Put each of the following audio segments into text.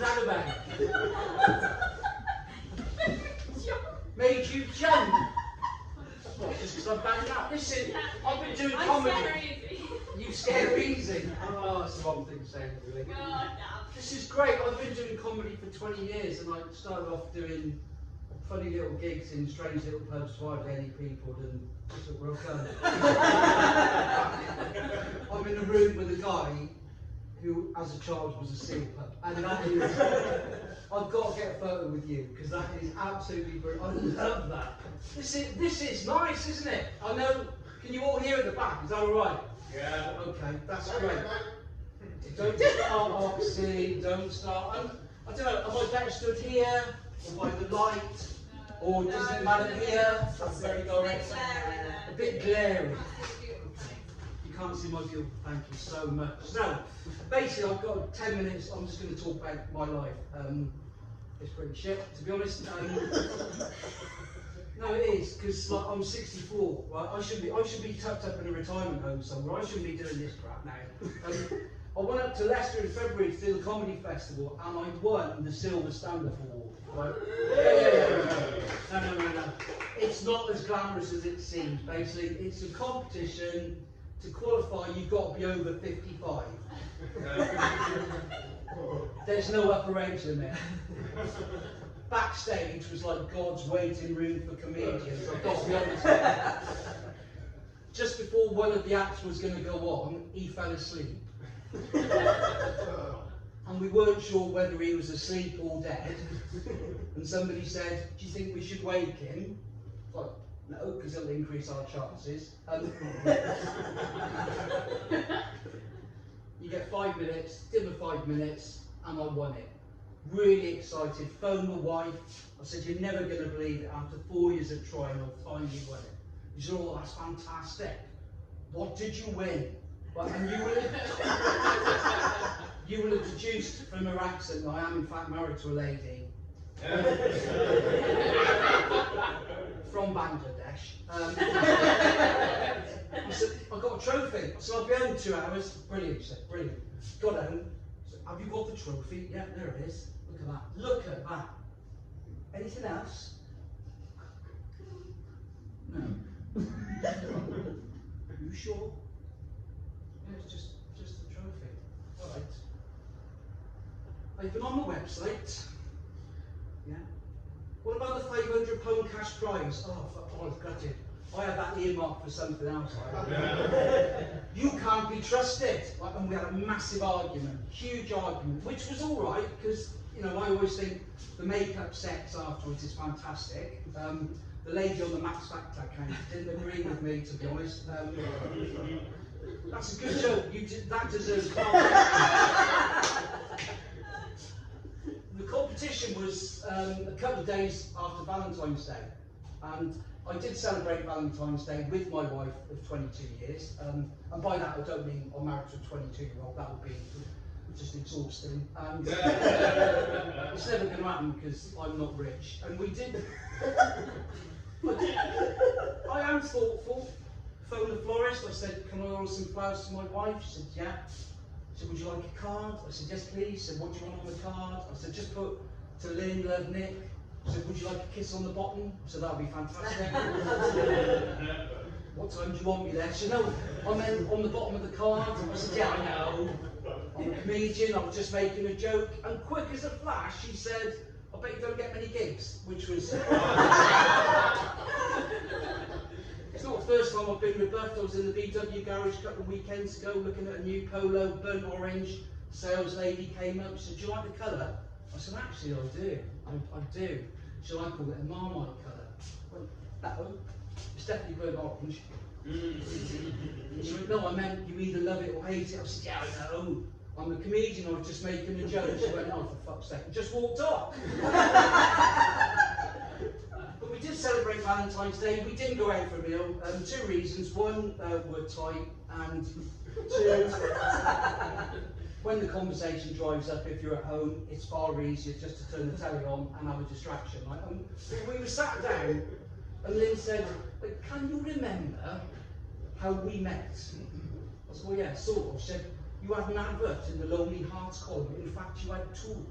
that about? Made you jump? What, just because I'm banged up? Listen, I've been doing comedy. You scare easy. Oh, that's the wrong thing to say, really. God, no. This is great. I've been doing comedy for 20 years and I started off doing funny little gigs in strange little pubs to hardly any people and it's a real fun. I'm in a room with a guy who, as a child, was a seal pup. And that is, I've got to get a photo with you because that is absolutely brilliant. I love that. This is nice, isn't it? I know. Can you all hear at the back? Is that all right? Yeah. Okay, that's great. Don't start, Oxy, don't start. I don't know, am I better stood here, or by the light, or does it matter here? That's very direct. A bit glary. You can't see my view, thank you so much. So, basically I've got 10 minutes, I'm just going to talk about my life. It's pretty shit, to be honest. No, it is, because like, I'm 64, right? I should be tucked up in a retirement home somewhere. I shouldn't be doing this crap now. I went up to Leicester in February to do the comedy festival, and I won the Silver Stand-Up Award. Right? No. It's not as glamorous as it seems. Basically, it's a competition. To qualify, you've got to be over 55. There's no upper age limit. Backstage was like God's waiting room for comedians, I've got to be honest. Just before one of the acts was going to go on, he fell asleep. And we weren't sure whether he was asleep or dead. And somebody said, do you think we should wake him? Like, no, because it'll increase our chances. You get 5 minutes, give her 5 minutes, and I won it. Really excited, phoned my wife. I said, you're never going to believe it. After 4 years of trying, I finally won it. She said, oh, that's fantastic. What did you win? Well, and you will have deduced from her accent that I am in fact married to a lady from Bangladesh. I said, I got a trophy. I said, I'll be home in 2 hours. Brilliant, she said, brilliant. Got home. Said, have you got the trophy? Yeah, there it is. Look at that. Look at that. Anything else? No. Are you sure? Yeah, it's just the trophy. All right. I've been on the website. Yeah. What about the £500 cash prize? Oh, I was gutted. I had that earmarked for something else. You can't be trusted. And we had a massive argument, huge argument, which was all right because I always think the makeup sex afterwards is fantastic. The lady on the Max Factor account didn't agree with me, to be honest. That's a good joke. That deserves The competition was a couple of days after Valentine's Day, and I did celebrate Valentine's Day with my wife of 22 years, and by that I don't mean I'm married to a 22-year-old, that would be just exhausting, and it's never going to happen because I'm not rich, and we did, I am thoughtful. Phoned the florist, I said, can I order some flowers for my wife? She said, yeah. I said, would you like a card? I said, yes please. She said, what do you want on the card? I said, just put to Lynn, love Nick. She said, would you like a kiss on the bottom? I said, that would be fantastic. What time do you want me there? She said, no, I meant on the bottom of the card. I said, yeah, I know. I'm a comedian, I was just making a joke. And quick as a flash, she said, I bet you don't get many gigs, which was... It's not the first time I've been rebuffed. I was in the VW garage a couple of weekends ago looking at a new Polo, burnt orange. Sales lady came up, she said, do you like the colour? I said, actually I do, I do. She said, I call it a Marmite colour. I went, no, it's definitely burnt orange. She went, no, I meant you either love it or hate it. I said, yeah, I know. I'm a comedian, I was just making a joke. She went, oh, for fuck's sake, and just walked off. But we did celebrate Valentine's Day. We didn't go out for a meal. 2 reasons. One, we're tight, and 2, when the conversation drives up, if you're at home, it's far easier just to turn the telly on and have a distraction. Right? And we were sat down, and Lynn said, but can you remember how we met? I said, well, yeah, sort of. She said, you had an advert in the Lonely Hearts column. In fact, you had 2.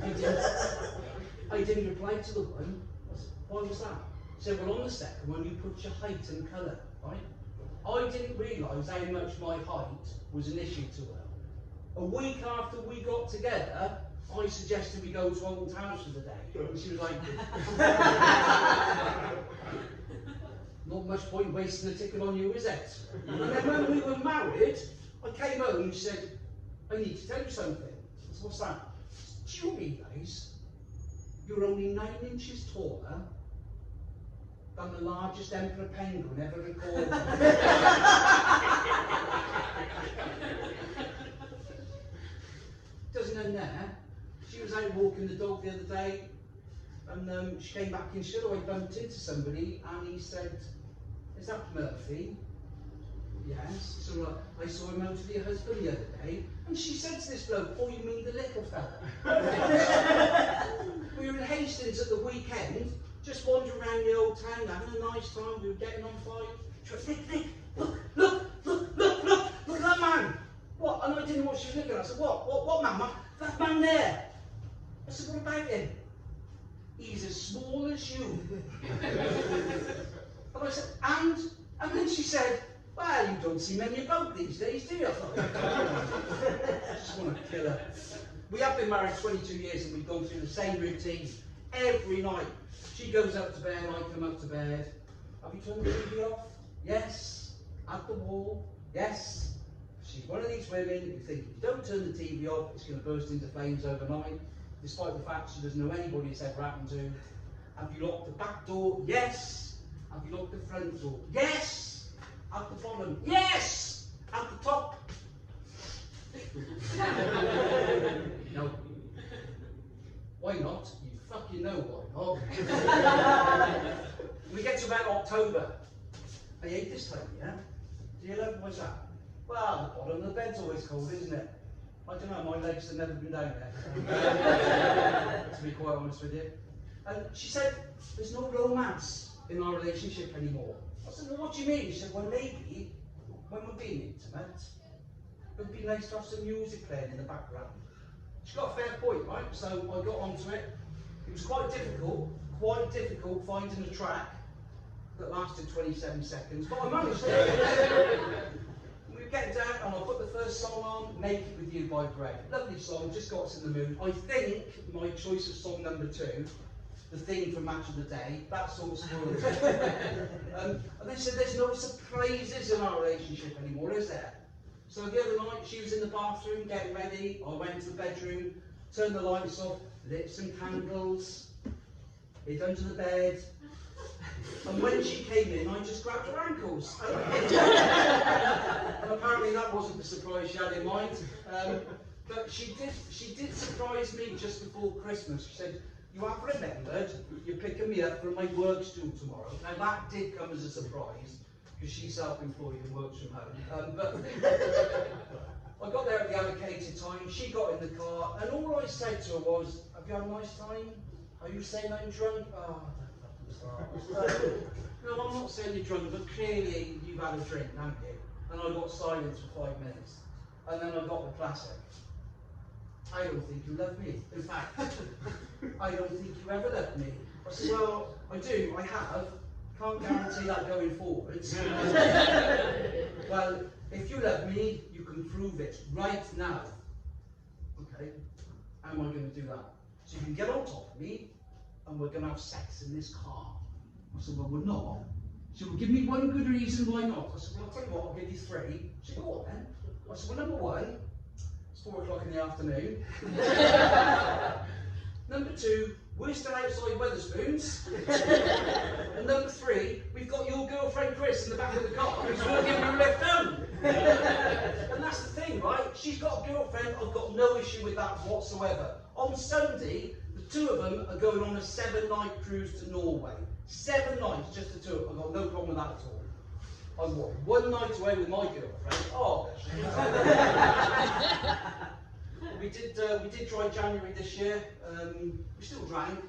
I didn't reply to the one. I said, why was that? He said, well, on the second one, you put your height and colour, right? I didn't realise how much my height was an issue to her. A week after we got together, I suggested we go to Old House for the day. And she was like, not much point wasting a ticket on you, is it? And then when we were married, I came home and she said, I need to tell you something. I said, what's that? Do you realise you're only 9 inches taller than the largest emperor penguin ever recorded? Doesn't end there. She was out walking the dog the other day, and she came back and she said, oh, I bumped into somebody, and he said, is that Murphy? Yes. So I saw him out with your husband the other day, and she said to this bloke, oh, you mean the little fella? We were in Hastings at the weekend, just wandering around the old town, having a nice time. We were getting on fine. She went, Nick, look at that man. What? And I didn't know what she was looking at. I said, what man? That man there. I said, what about him? He's as small as you. And I said, and then she said, well, you don't see many about these days, do you? I thought, I just want to kill her. We have been married 22 years and we've gone through the same routine every night. She goes up to bed, I come up to bed. Have you turned the TV off? Yes. At the wall? Yes. She's one of these women who think if you don't turn the TV off, it's going to burst into flames overnight, despite the fact she doesn't know anybody it's ever happened to. Have you locked the back door? Yes. Have you locked the front door? Yes. At the bottom? Yes. At the top? No. Why not? You fucking know why not. We get to about October. I hate this time, yeah? Do you love what's that? Well, the bottom of the bed's always cold, isn't it? I don't know, my legs have never been down there. To be quite honest with you. And she said, there's no romance in our relationship anymore. I said, well, what do you mean? She said, well, maybe when we're being intimate, it would be nice to have some music playing in the background. She got a fair point, right? So I got onto it. It was quite difficult finding a track that lasted 27 seconds, but I managed it. We were getting down, and I put the first song on, Make It With You by Greg. Lovely song, just got us in the mood. I think my choice of song number 2, the theme for Match of the Day, that sort of spoiled it. And they said there's no surprises in our relationship anymore, is there? So the other night, she was in the bathroom getting ready. I went to the bedroom, turned the lights off, lit some candles, hid under the bed. And when she came in, I just grabbed her ankles. And apparently that wasn't the surprise she had in mind. But she did surprise me just before Christmas. She said, you have remembered you're picking me up from my work stool tomorrow. Now that did come as a surprise, because she's self-employed and works from home. But I got there at the allocated time, she got in the car, and all I said to her was, have you had a nice time? Are you saying I'm drunk? Oh, no, I'm not saying you're drunk, but clearly you've had a drink, haven't you? And I got silence for 5 minutes. And then I got the classic. I don't think you love me. In fact, I don't think you ever loved me. I said, well, I do, I have. Can't guarantee that going forwards. Well, if you love me, you can prove it right now. Okay, how am I going to do that? So you can get on top of me, and we're going to have sex in this car. I said, well, we're not. She said, well, give me one good reason why not. I said, well, I'll tell you what, I'll give you 3. She said, go on then. I said, well, number 1, it's 4 o'clock in the afternoon. Number 2, we're still outside Wetherspoons. And number 3, we've got your girlfriend Chris in the back of the car who's going to give you a lift home. And that's the thing, right? She's got a girlfriend, I've got no issue with that whatsoever. On Sunday, the 2 of them are going on a 7-night cruise to Norway. 7 nights, just the 2 of them. I've got no problem with that at all. I was 1 night away with my girlfriend. Oh, we did dry January this year. We still drank,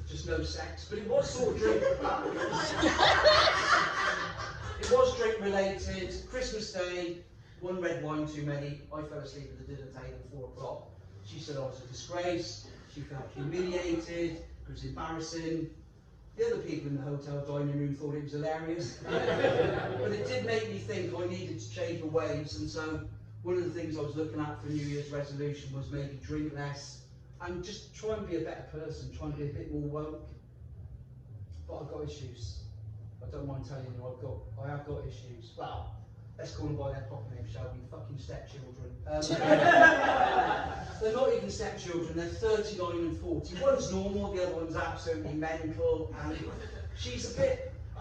just no sex, but it was sort of drink. It was drink related. Christmas Day, 1 red wine too many. I fell asleep at the dinner table at 4 o'clock. She said I was a disgrace. She felt humiliated, it was embarrassing. The other people in the hotel dining room thought it was hilarious. But it did make me think I needed to change my ways, and so one of the things I was looking at for New Year's resolution was maybe drink less and just try and be a better person, try and be a bit more woke. But I've got issues. I don't mind telling you, I have got issues. Well, let's call them by their proper name, shall we? Fucking stepchildren. They're not even stepchildren, they're 39 and 40. One's normal, the other one's absolutely mental, and she's a bit, I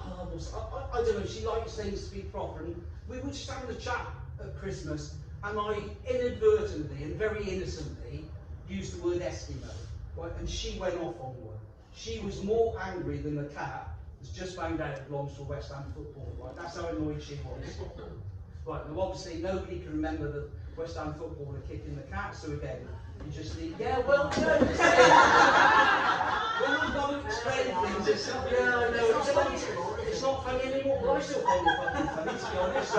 don't know, she likes things to be proper. And we were just having a chat at Christmas, and I inadvertently and very innocently used the word Eskimo, right? And she went off on one. She was more angry than the cat that's just found out it belongs to a West Ham football, right? That's how annoyed she was. Right, now obviously nobody can remember the West Ham footballer kicking the cat, so again, you just need, yeah, well, no, when I've got to explain things, it's not, yeah, I know, it's not funny anymore, but I still find it fucking funny, to be honest.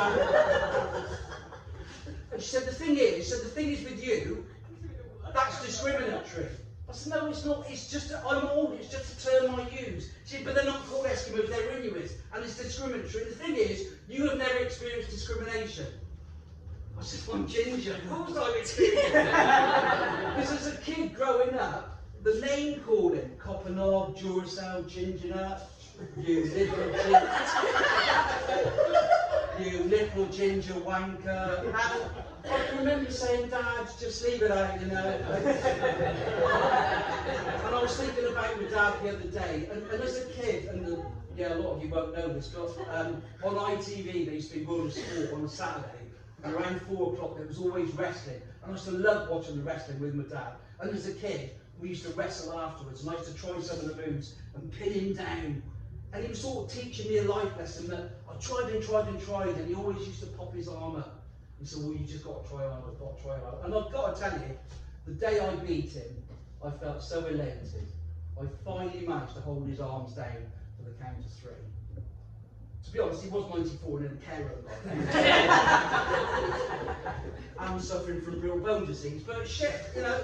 And she said, the thing is with you, that's discriminatory. I said, no, it's not, it's just, I'm old, it's just a term I use. She said, but they're not called Eskimos, they're Inuits, and it's discriminatory. The thing is, you have never experienced discrimination. I said, well, I'm ginger. Of course I've experienced it. Because as a kid growing up, the name calling, Copper Knob, Duracell, Ginger Nut, you little ginger wanker. And I can remember saying, Dad, just leave it out, you know. And I was thinking about my dad the other day, and as a kid, and yeah, a lot of you won't know this, but on ITV there used to be World of Sport on a Saturday, and around 4 o'clock there was always wrestling, and I used to love watching the wrestling with my dad. And as a kid, we used to wrestle afterwards, and I used to try some of the moves and pin him down. And he was sort of teaching me a life lesson that I tried and he always used to pop his arm up. He said, well, you just got to try harder, got to try harder. And I've got to tell you, the day I beat him, I felt so elated. I finally managed to hold his arms down for the count of 3. To be honest, he was 94 and in a care home. I'm suffering from real bone disease, but shit, you know,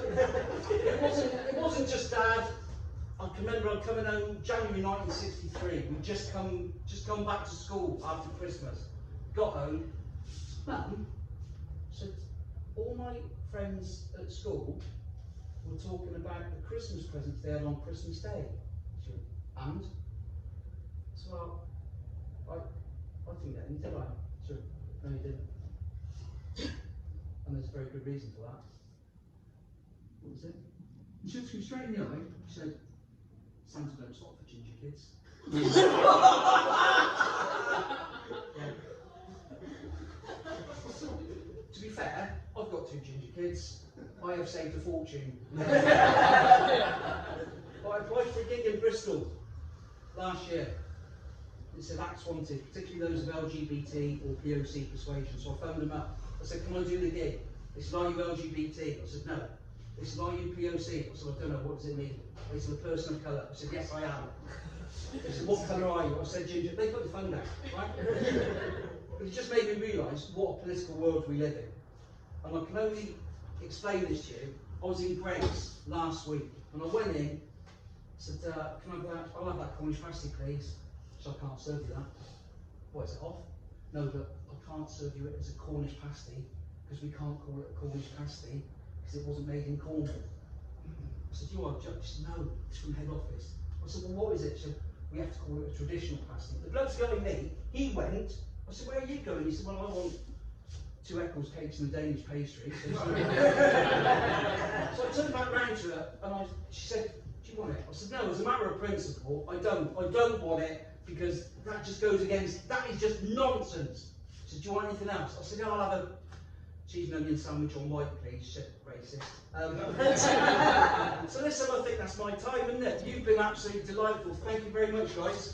it wasn't just Dad. I can remember I coming home January 1963. We'd just come back to school after Christmas. Got home, Mum said, all my friends at school were talking about the Christmas presents they had on Christmas Day. She went, and? So I didn't get any, did I? She went, no, you didn't. And there's a very good reason for that. What was it? And she looked me straight in the eye. She said, Santa don't stop for ginger kids. Yeah. To be fair, I've got 2 ginger kids. I have saved a fortune. But I applied for a gig in Bristol last year. It said acts wanted, particularly those of LGBT or POC persuasion. So I phoned them up. I said, can I do the gig? They said, are you LGBT? I said, no. They said, are you POC? I said, I don't know, what does it mean? They said, a person of colour. I said, yes, I am. They said, what colour are you? I said, ginger. They put the phone down, right? But it just made me realise what a political world we live in. And I can only explain this to you. I was in Grace last week, and I went in, said, can I'll have that Cornish pasty, please. So I can't serve you that. What, is it off? No, but I can't serve you it as a Cornish pasty, because we can't call it a Cornish pasty, because it wasn't made in Cornwall. I said, you are a judge? She said, no, it's from head office. I said, well, what is it? She said, we have to call it a traditional pasty. The bloke's going me, he went. I said, where are you going? He said, well, I want 2 Eccles cakes and a Danish pastry. So I turned back round to her, and she said, do you want it? I said, no, as a matter of principle, I don't want it, because that just goes against, that is just nonsense. She said, do you want anything else? I said, no, I'll have a cheese and onion sandwich on white, please. She said, racist. So listen, I think that's my time, isn't it? You've been absolutely delightful. Thank you very much, guys.